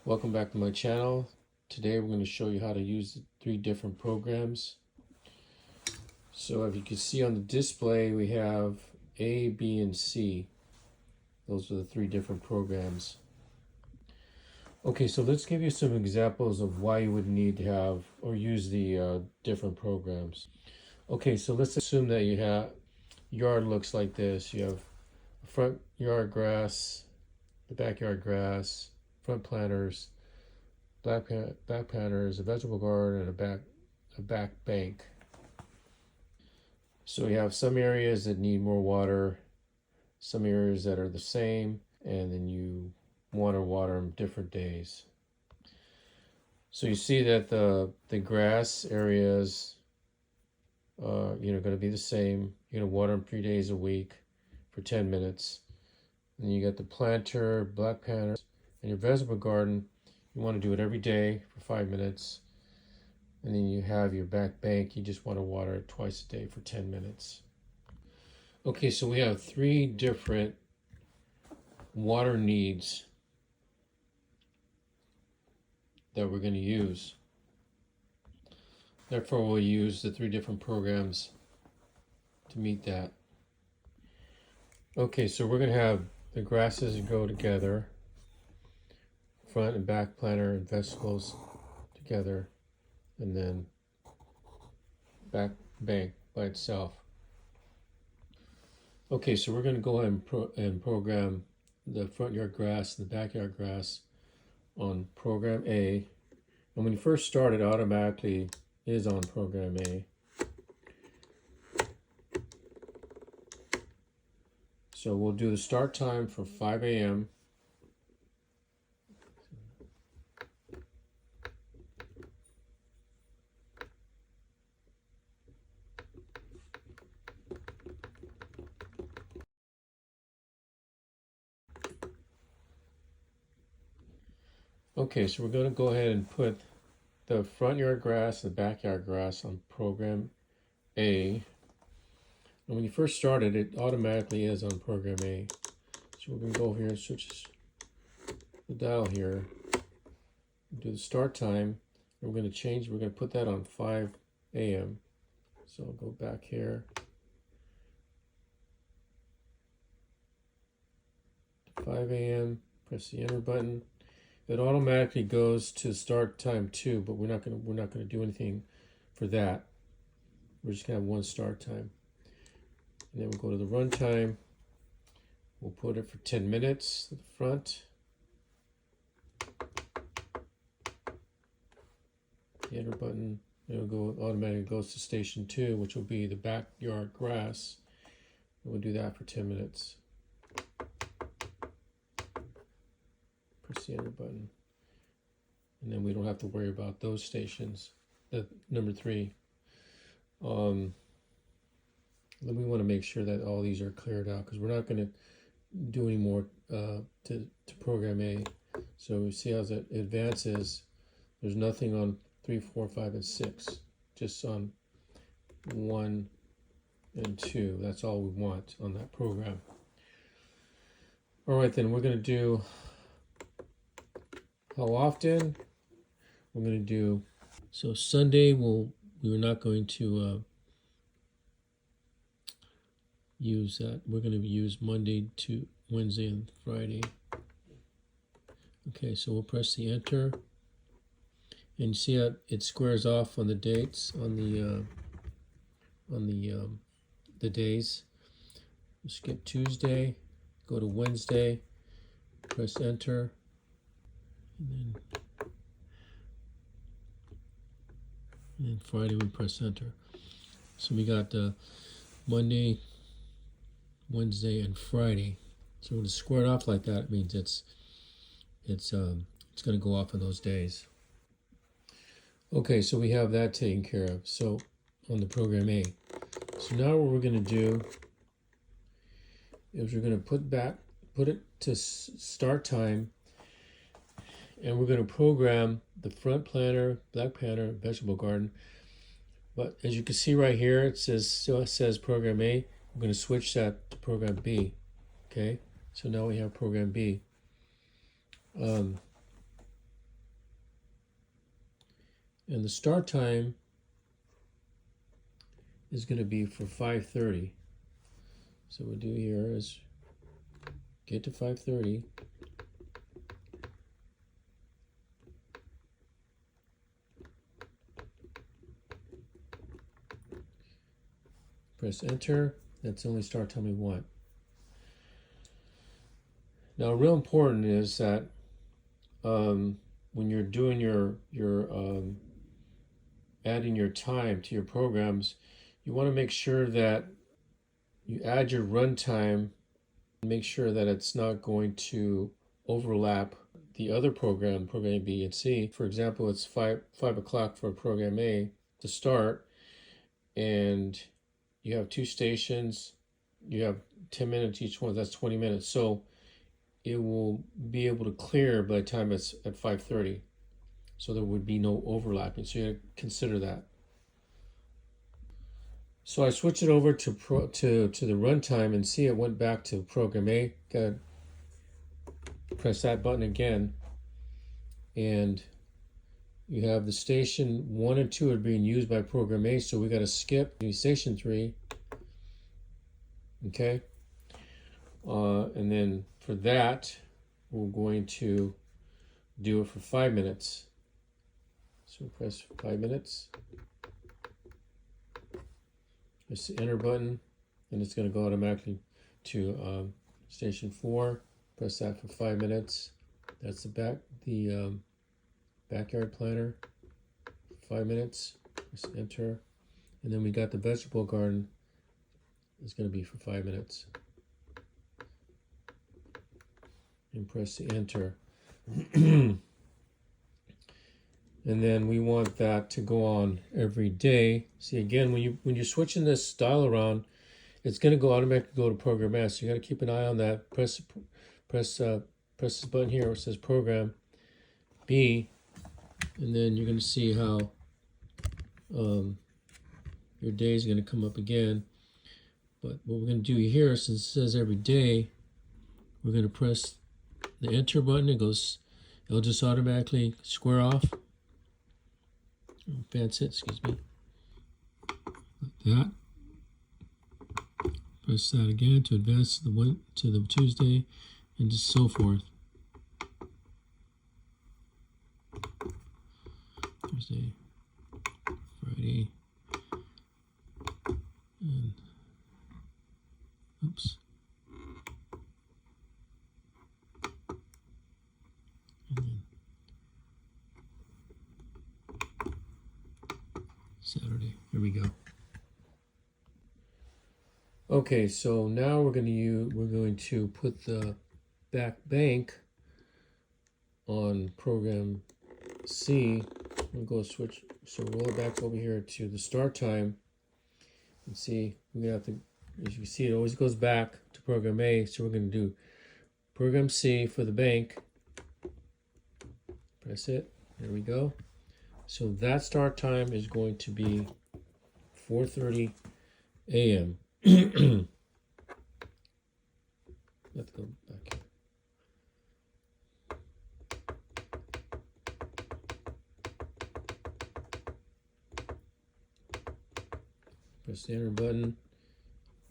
Welcome back to my channel. Today we're going to show you how to use the 3 different programs. So if you can see on the display, we have A, B, and C. Those are the 3 different programs. Okay, so let's give you some examples of why you would need to have or use the different programs. Okay, so let's assume that you have yard looks like this. You have front yard grass, the backyard grass, front planters, back planters, a vegetable garden, and a back bank. So we have some areas that need more water, some areas that are the same, and then you want to water them different days. So you see that the grass areas going to be the same. You're going to water them 3 days a week for 10 minutes. And you got the planter, black planter, and your vegetable garden. You want to do it every day for 5 minutes. And then you have your back bank. You just want to water it twice a day for 10 minutes. Okay, so we have 3 different water needs that we're going to use. Therefore, we'll use the 3 different programs to meet that. Okay, so we're going to have the grasses go together, front and back planter and vegetables together, and then back bank by itself. Okay, so we're going to go ahead and program the front yard grass and the backyard grass on program A. And when you first start, it automatically is on program A. So we'll do the start time for 5 a.m. Okay, so we're going to go ahead and put the front yard grass and the backyard grass on program A. And when you first start it, it automatically is on program A. So we're going to go over here and switch the dial here. Do the start time. We're going to put that on 5 a.m. So I'll go back here. 5 a.m. Press the enter button. It automatically goes to start time 2, but we're not gonna do anything for that. We're just gonna have one start time. And then we'll go to the run time. We'll put it for 10 minutes at the front. The enter button. It'll go automatically goes to station 2, which will be the backyard grass. And we'll do that for 10 minutes. Press the enter button. And then we don't have to worry about those stations. Number 3. Then we want to make sure that all these are cleared out because we're not going to do any more to program A. So we see as it advances, there's nothing on 3, 4, 5, and 6. Just on 1 and 2. That's all we want on that program. All right, then we're going to do how often. We're going to do, so Sunday we're not going to use that. We're going to use Monday to Wednesday and Friday. Okay, so we'll press the enter, and see how it squares off on the dates on the days. We'll skip Tuesday, go to Wednesday, press enter, and then Friday we press enter. So we got Monday, Wednesday, and Friday. So when it's squared off like that, it means it's going to go off on those days. Okay, so we have that taken care of. So on the program A. So now what we're going to do is we're going to put it to start time. And we're going to program the front planter, black planter, vegetable garden. But as you can see right here, it says program A. We're going to switch that to program B. Okay, so now we have program B. And the start time is going to be for 5:30. So what we'll do here is get to 5:30. Press enter. That's the only start time we want. Now, real important is that when you're doing your adding your time to your programs, you want to make sure that you add your runtime. Make sure that it's not going to overlap the other program B and C. For example, it's 5 o'clock for program A to start, and you have 2 stations. You have 10 minutes each one. That's 20 minutes. So it will be able to clear by the time it's at 5:30. So there would be no overlapping. So you have to consider that. So I switched it over to the runtime, and see it went back to program A. Gotta press that button again, and you have the station 1 and 2 are being used by program A, so we got to skip station 3. Okay, and then for that, we're going to do it for 5 minutes. So press 5 minutes. Press the enter button, and it's going to go automatically to station 4. Press that for 5 minutes. That's the backyard planter. 5 minutes. Press enter, and then we got the vegetable garden. It's going to be for 5 minutes. And press the enter. And then we want that to go on every day. See, again, when you're switching this dial around, it's going to go automatically go to program S. So you got to keep an eye on that. Press this button here where it says program B, and then you're going to see how your day is going to come up again. But what we're going to do here, since it says every day, we're going to press the enter button. It'll just automatically square off. Advance it, excuse me. Like that. Press that again to advance to the Tuesday, and just so forth. Thursday, Friday, and oops. And then Saturday. Here we go. Okay, so now we're going to put the back bank on program C. We'll go switch. So roll it back over here to the start time, and see we're gonna have to. As you can see, it always goes back to program A. So we're going to do program C for the bank. Press it. There we go. So that start time is going to be 4:30 a.m. Let's go back here. Press the enter button,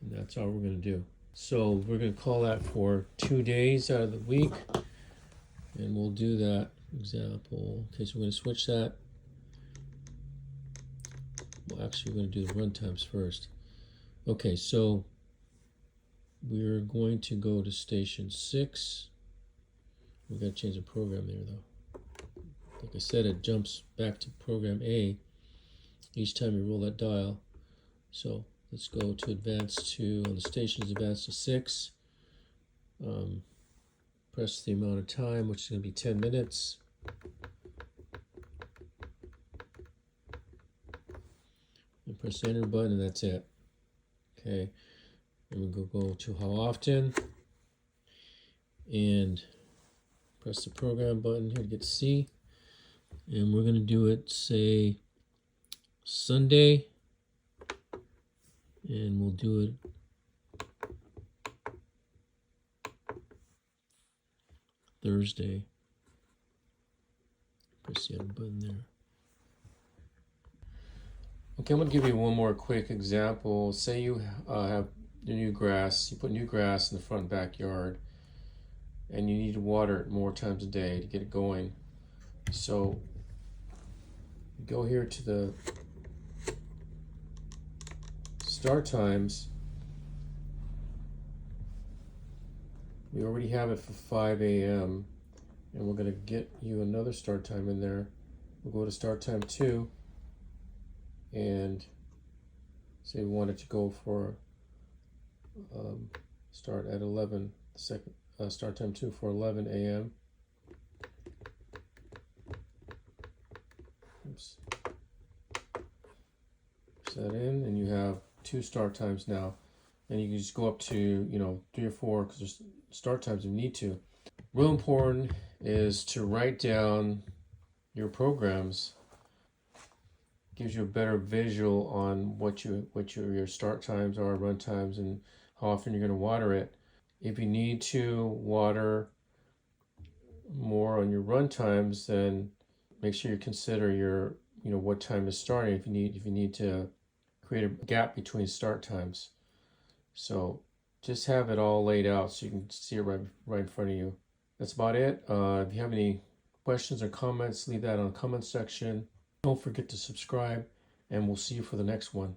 and that's all we're going to do. So we're going to call that for 2 days out of the week, and we'll do that example. Okay, so we're going to switch that. Well, actually, we're going to do the run times first. Okay, so we're going to go to station 6. We've got to change the program there, though. Like I said, it jumps back to program A each time you roll that dial. So let's go to advance to, on the stations, advance to 6. Press the amount of time, which is going to be 10 minutes. And press the enter button, and that's it. Okay, and we'll go to how often, and press the program button here to get C, and we're going to do it, say, Sunday, and we'll do it Thursday. Press the enter button there. Okay, I'm going to give you one more quick example. Say you have the new grass, you put new grass in the front backyard, and you need to water it more times a day to get it going. So go here to the start times. We already have it for 5 a.m. and we're going to get you another start time in there. We'll go to start time 2 and say we want it to go for start at 11, second start time 2 for 11 a.m. Oops. Push that in, and you have 2 start times now. And you can just go up to 3 or 4 because there's start times if you need to. Real important is to write down your programs. Gives you a better visual on what your start times are, run times, and how often you're going to water it. If you need to water more on your run times, then make sure you consider your what time is starting. If you need to create a gap between start times. So just have it all laid out so you can see it right in front of you. That's about it. If you have any questions or comments, leave that on the comment section. Don't forget to subscribe, and we'll see you for the next one.